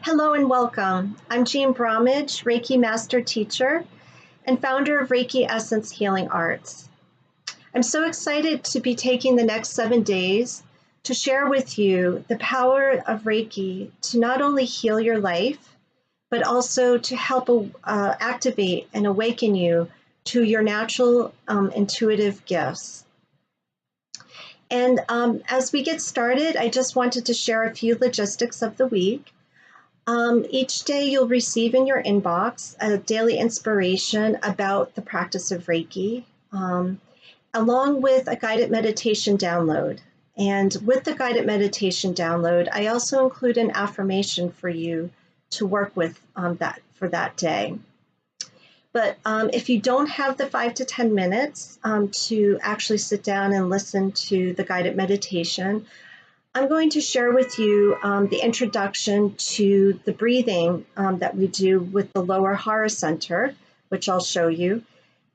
Hello and welcome. I'm Jean Bromage, Reiki Master Teacher and founder of Reiki Essence Healing Arts. I'm so excited to be taking the next 7 days to share with you the power of Reiki to not only heal your life, but also to help activate and awaken you to your natural intuitive gifts. And as we get started, I just wanted to share a few logistics of the week. Each day you'll receive in your inbox a daily inspiration about the practice of Reiki, along with a guided meditation download. And with the guided meditation download, I also include an affirmation for you to work with for that day. But if you don't have the 5 to 10 minutes to actually sit down and listen to the guided meditation, I'm going to share with you the introduction to the breathing that we do with the lower Hara Center, which I'll show you,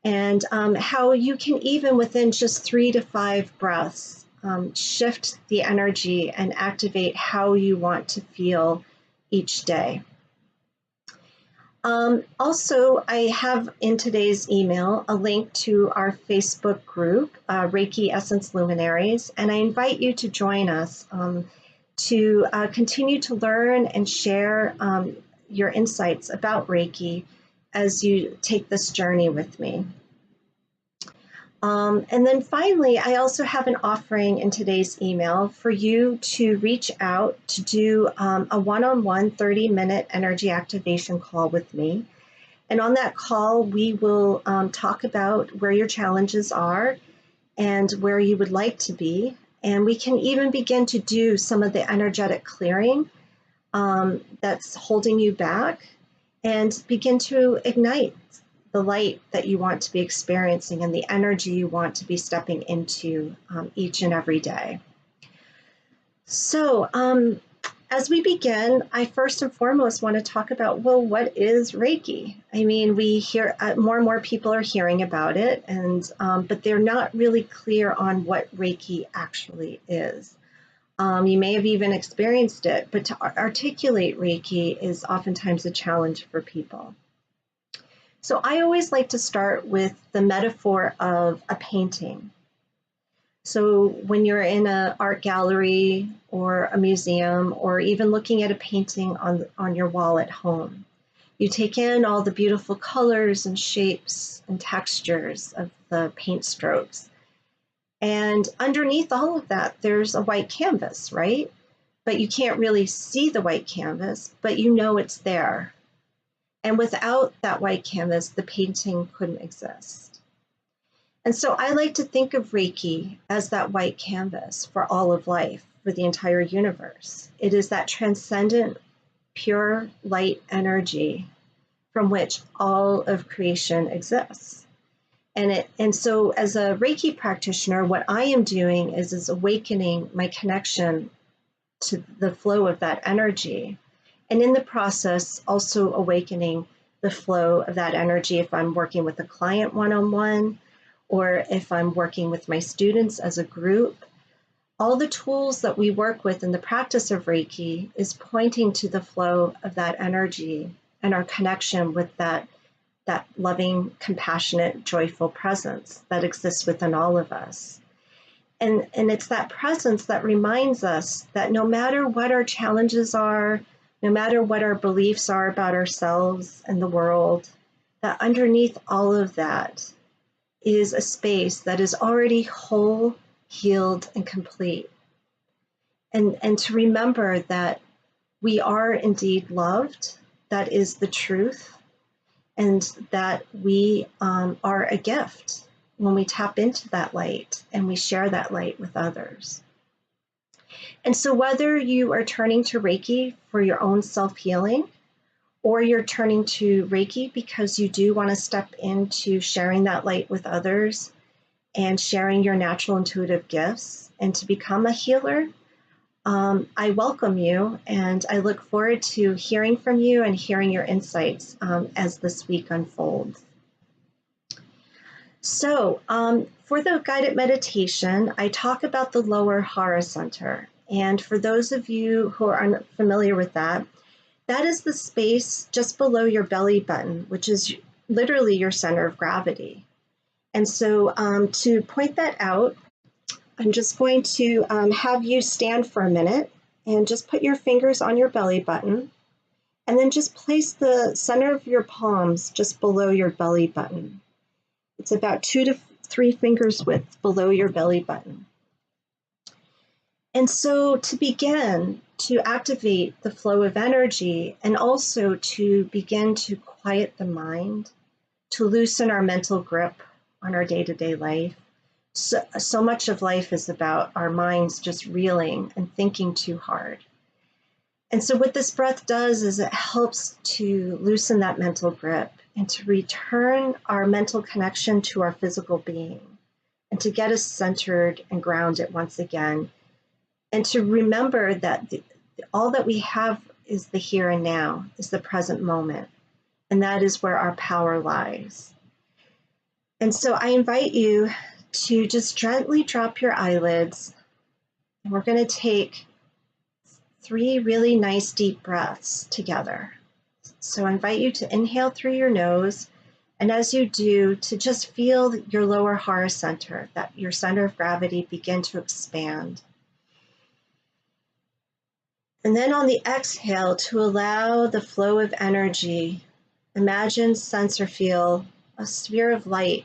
and how you can even within just 3 to 5 breaths shift the energy and activate how you want to feel each day. Also, I have in today's email a link to our Facebook group, Reiki Essence Luminaries, and I invite you to join us to continue to learn and share your insights about Reiki as you take this journey with me. And then finally, I also have an offering in today's email for you to reach out to do a one-on-one 30-minute energy activation call with me. And on that call, we will talk about where your challenges are and where you would like to be. And we can even begin to do some of the energetic clearing that's holding you back and begin to ignite the light that you want to be experiencing and the energy you want to be stepping into each and every day. So as we begin, I first and foremost want to talk about, well, what is Reiki? I mean, we hear more and more people are hearing about it, and but they're not really clear on what Reiki actually is. You may have even experienced it, but to articulate Reiki is oftentimes a challenge for people. So I always like to start with the metaphor of a painting. So when you're in an art gallery or a museum, or even looking at a painting on your wall at home, you take in all the beautiful colors and shapes and textures of the paint strokes. And underneath all of that, there's a white canvas, right? But you can't really see the white canvas, but you know it's there. And without that white canvas, the painting couldn't exist. And so I like to think of Reiki as that white canvas for all of life, for the entire universe. It is that transcendent, pure light energy from which all of creation exists. And so as a Reiki practitioner, what I am doing is awakening my connection to the flow of that energy. And in the process, also awakening the flow of that energy if I'm working with a client one-on-one, or if I'm working with my students as a group. All the tools that we work with in the practice of Reiki is pointing to the flow of that energy and our connection with that loving, compassionate, joyful presence that exists within all of us. And it's that presence that reminds us that no matter what our challenges are, no matter what our beliefs are about ourselves and the world, that underneath all of that is a space that is already whole, healed, and complete. And to remember that we are indeed loved, that is the truth, and that we are a gift when we tap into that light and we share that light with others. And so whether you are turning to Reiki for your own self-healing, or you're turning to Reiki because you do want to step into sharing that light with others and sharing your natural intuitive gifts and to become a healer, I welcome you, and I look forward to hearing from you and hearing your insights as this week unfolds. So for the guided meditation, I talk about the lower Hara Center. And for those of you who are unfamiliar with that, That is the space just below your belly button, which is literally your center of gravity. And so to point that out, I'm just going to have you stand for a minute and just put your fingers on your belly button, and then just place the center of your palms just below your belly button. It's about 2 to 3 fingers width below your belly button. And so to begin to activate the flow of energy, and also to begin to quiet the mind, to loosen our mental grip on our day-to-day life. So much of life is about our minds just reeling and thinking too hard. And so what this breath does is it helps to loosen that mental grip and to return our mental connection to our physical being, and to get us centered and grounded once again, and to remember that all that we have is the here and now, is the present moment, and that is where our power lies. And so I invite you to just gently drop your eyelids, and we're going to take 3 really nice deep breaths together. So I invite you to inhale through your nose, and as you do, to just feel your lower heart center, that your center of gravity, begin to expand. And then on the exhale, to allow the flow of energy, imagine, sense, or feel a sphere of light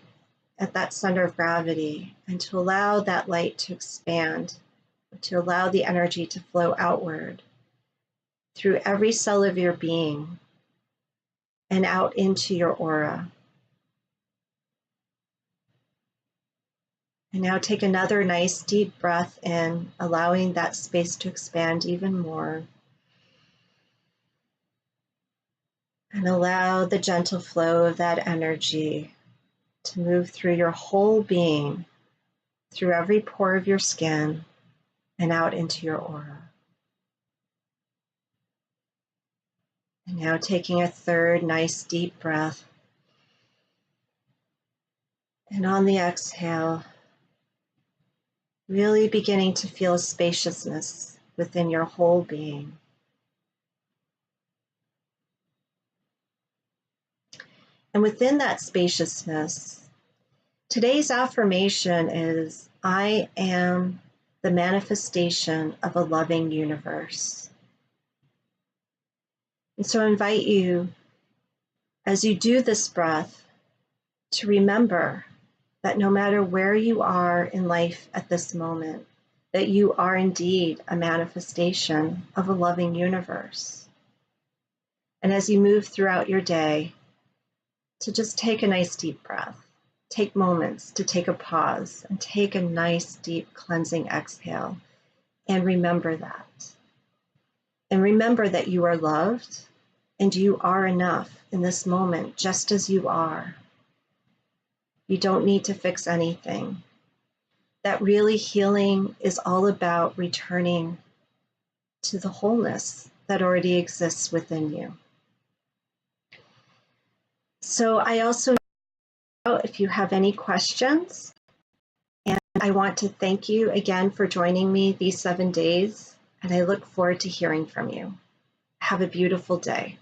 at that center of gravity, and to allow that light to expand, to allow the energy to flow outward through every cell of your being and out into your aura. And now take another nice deep breath in, allowing that space to expand even more. And allow the gentle flow of that energy to move through your whole being, through every pore of your skin, and out into your aura. And now taking a third nice deep breath. And on the exhale, really beginning to feel a spaciousness within your whole being. And within that spaciousness, today's affirmation is, I am the manifestation of a loving universe. And so I invite you, as you do this breath, to remember that no matter where you are in life at this moment, that you are indeed a manifestation of a loving universe. And as you move throughout your day, to just take a nice deep breath, take moments to take a pause and take a nice deep cleansing exhale, and remember that. And remember that you are loved and you are enough in this moment, just as you are. You don't need to fix anything. That really healing is all about returning to the wholeness that already exists within you. So I also know if you have any questions, and I want to thank you again for joining me these 7 days, and I look forward to hearing from you. Have a beautiful day.